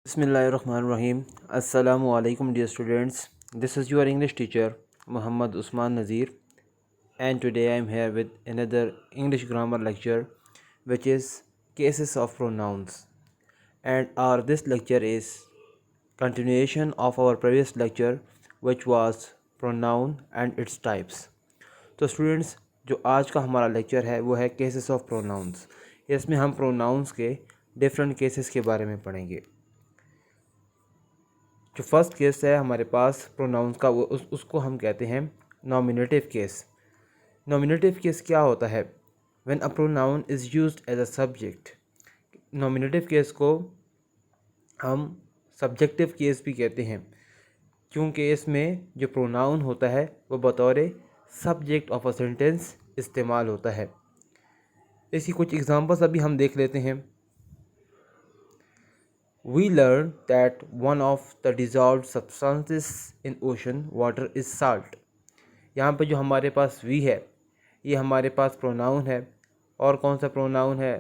Bismillahirrahmanirrahim. Assalamu alaikum, dear students. This is your English teacher, Muhammad Usman Nazir, and today I am here with another English grammar lecture, which is cases of pronouns. And our this lecture is continuation of our previous lecture, which was pronoun and its types. तो students, जो आज का हमारा lecture है वो है cases of pronouns. इसमें हम प्रोनाउंस के डिफरेंट केसेस के बारे में पढ़ेंगे। जो फर्स्ट केस है हमारे पास प्रोनाउंस का वो उसको हम कहते हैं नॉमिनेटिव केस। नॉमिनेटिव केस क्या होता है? When a pronoun is used as a subject. Nominative case को हम सब्जेक्टिव केस भी कहते हैं, क्योंकि इसमें जो प्रोनाउन होता है वो बतौर सब्जेक्ट ऑफ अ सेंटेंस इस्तेमाल होता है। इसकी कुछ एग्जांपल्स अभी हम देख लेते हैं। We learn that one of the dissolved substances in ocean water is salt। यहाँ पे जो हमारे पास वी है ये हमारे पास प्रोनाउन है, और कौन सा प्रोनाउन है?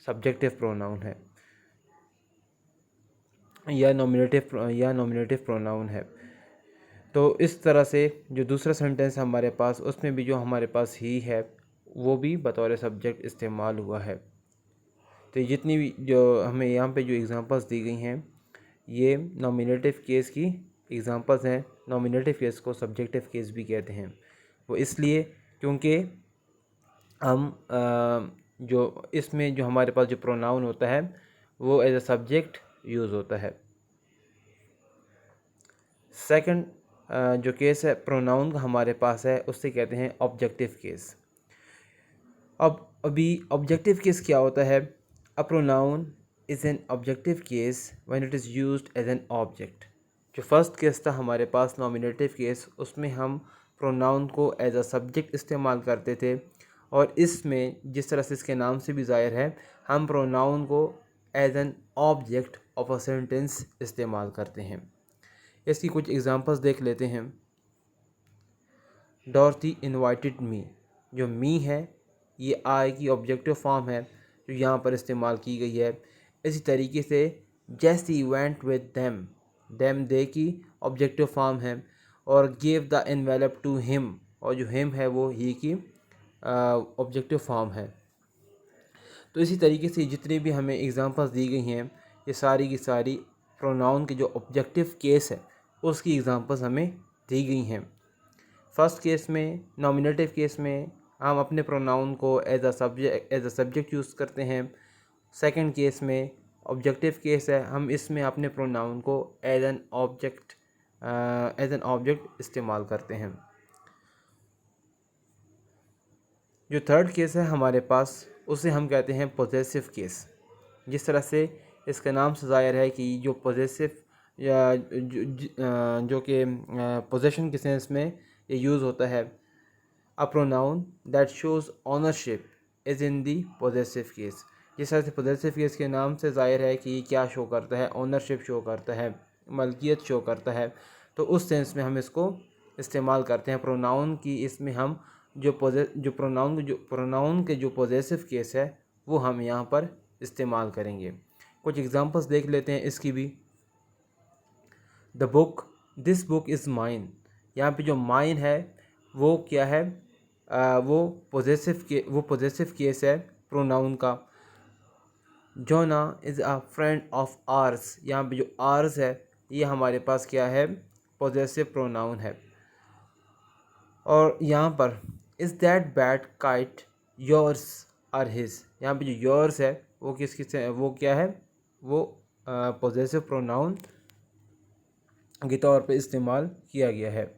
सब्जेक्टिव प्रोनाउन है या नॉमिनेटिव प्रोनाउन है। तो इस तरह से जो दूसरा सेंटेंस हमारे पास उसमें भी जो हमारे पास ही है वो भी बतौर सब्जेक्ट इस्तेमाल हुआ है। तो जितनी भी जो हमें यहाँ पे जो एग्जांपल्स दी गई हैं ये नॉमिनेटिव केस की एग्जांपल्स हैं। नॉमिनेटिव केस को सब्जेक्टिव केस भी कहते हैं, वो इसलिए क्योंकि हम जो इसमें जो हमारे पास जो प्रोनाउन होता है वो एज अ सब्जेक्ट यूज़ होता है। सेकंड जो केस है प्रोनाउन का हमारे पास है उससे कहते हैं ऑब्जेक्टिव केस। अब अभी ऑब्जेक्टिव केस क्या होता है? A pronoun is an objective case when it is used as an object. जो फर्स्ट केस था हमारे पास नॉमिनेटिव केस, उसमें हम प्रोनाउन को एज अ सब्जेक्ट इस्तेमाल करते थे, और इसमें जिस तरह से इसके नाम से भी ज़ाहिर है हम प्रोनाउन को as an object of a sentence इस्तेमाल करते हैं। इसकी कुछ एग्जांपल्स देख लेते हैं। Dorothy invited me. जो मी है ये आई की ऑब्जेक्टिव फॉर्म है जो यहाँ पर इस्तेमाल की गई है। इसी तरीके से Jessie went with them they की ऑब्जेक्टिव फॉर्म है, और give the envelope to him, और जो हिम है वो ही की ऑब्जेक्टिव फॉर्म है। तो इसी तरीके से जितनी भी हमें एग्जांपल्स दी गई हैं ये सारी की सारी प्रोनाउन के जो ऑब्जेक्टिव केस है उसकी एग्जांपल्स हमें दी गई हैं। फर्स्ट केस में नॉमिनेटिव केस में हम अपने प्रोनाउन को एज अ सब्जेक्ट यूज़ करते हैं। सेकंड केस में ऑब्जेक्टिव केस है, हम इसमें अपने प्रोनाउन को एज एन ऑब्जेक्ट इस्तेमाल करते हैं। जो थर्ड केस है हमारे पास उसे हम कहते हैं पोजेसिव केस। जिस तरह से इसके नाम से ज़ाहिर है कि जो पोजेसिव या जो कि पोजेशन के सेंस में ये यूज़ होता है। A pronoun that shows ownership is in the possessive case. जिस तरह से पोजेसिव केस के नाम से ज़ाहिर है कि ये क्या शो करता है? ऑनरशिप शो करता है, मलकियत शो करता है। तो उस सेंस में हम इसको इस्तेमाल करते हैं प्रोनाउन की। इसमें हम जो प्रोनाउन के जो पोजेसिव केस है वो हम यहाँ पर इस्तेमाल करेंगे। कुछ एग्जांपल्स देख लेते हैं इसकी भी। This book is mine. यहाँ पे जो माइन है वो क्या है? वो पोजेसिव केस है प्रोनाउन का। Jona is a friend of ours. यहाँ पे जो आर्स है ये हमारे पास क्या है? पोजेसिव प्रोनाउन है। और यहाँ पर is that bat kite yours or his. यहाँ पे जो योर्स है वो वो क्या है? वो पोजेसिव प्रोनाउन के तौर पे इस्तेमाल किया गया है।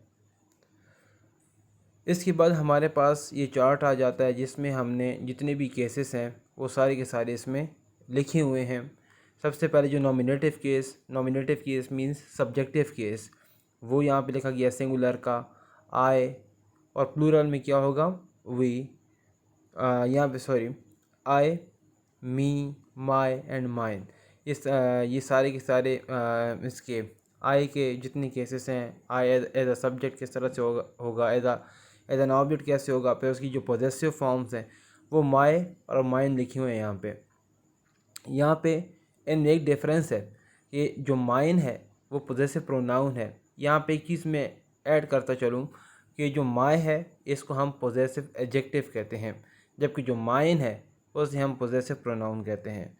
इसके बाद हमारे पास ये चार्ट आ जाता है जिसमें हमने जितने भी केसेस हैं वो सारे के सारे इसमें लिखे हुए हैं। सबसे पहले जो nominative case means subjective case, वो यहाँ पे लिखा गया सिंगुलर का आई, और प्लूरल में क्या होगा? वी। यहाँ पे sorry, I, me, my and mine. ये सारे के सारे इसके आई के जितने केसेस हैं, आई एज अ सब्जेक्ट किस तरह से होगा एज एन ऑब्जेक्ट कैसे होगा, फिर उसकी जो पोजेसिव फॉर्म्स हैं वो माई और माइन लिखे हुए हैं यहाँ पे इनमें एक डिफरेंस है। कि जो माइन है वो पोजेसिव प्रोनाउन है। यहाँ पे एक चीज़ मैं ऐड करता चलूँ कि जो माय है इसको हम पोजेसिव एडजेक्टिव कहते हैं, जबकि जो माइन है उसे हम पोजेसिव प्रोनाउन कहते हैं।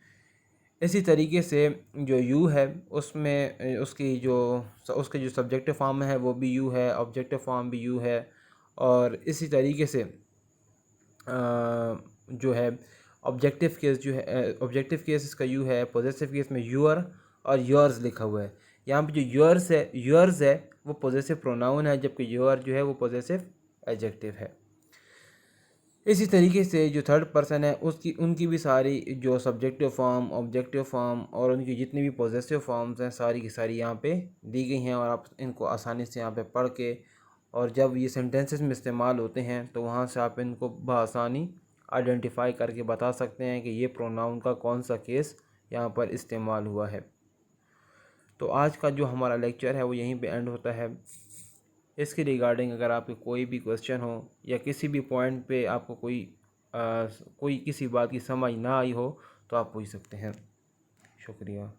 इसी तरीके से जो यू है उसमें उसके जो सब्जेक्टिव फॉर्म है वो भी यू है, ऑब्जेक्टिव फॉर्म भी यू है। और इसी तरीके से जो है ऑब्जेक्टिव केस जो है, ऑब्जेक्टिव केस इसका यू है, पॉजिटिव केस में यूअर और योर्स लिखा हुआ है। यहाँ पे जो योर्स है वो पॉजिटिव प्रोनाउन है, जबकि योर जो है वो पॉजिटिव एडजेक्टिव है। इसी तरीके से जो थर्ड पर्सन है उनकी भी सारी जो सब्जेक्टिव फॉर्म, ऑब्जेक्टिव फॉर्म और उनकी जितनी भी पॉजिटिव फॉर्म्स हैं सारी की सारी यहाँ पे दी गई हैं, और आप इनको आसानी से यहाँ पे पढ़ के और जब ये सेंटेंसेस में इस्तेमाल होते हैं तो वहाँ से आप इनको बआसानी आइडेंटिफाई करके बता सकते हैं कि ये प्रोनाउन का कौन सा केस यहाँ पर इस्तेमाल हुआ है। तो आज का जो हमारा लेक्चर है वो यहीं पे एंड होता है। इसके रिगार्डिंग अगर आपके कोई भी क्वेश्चन हो या किसी भी पॉइंट पे आपको कोई किसी बात की समझ ना आई हो तो आप पूछ सकते हैं। शुक्रिया।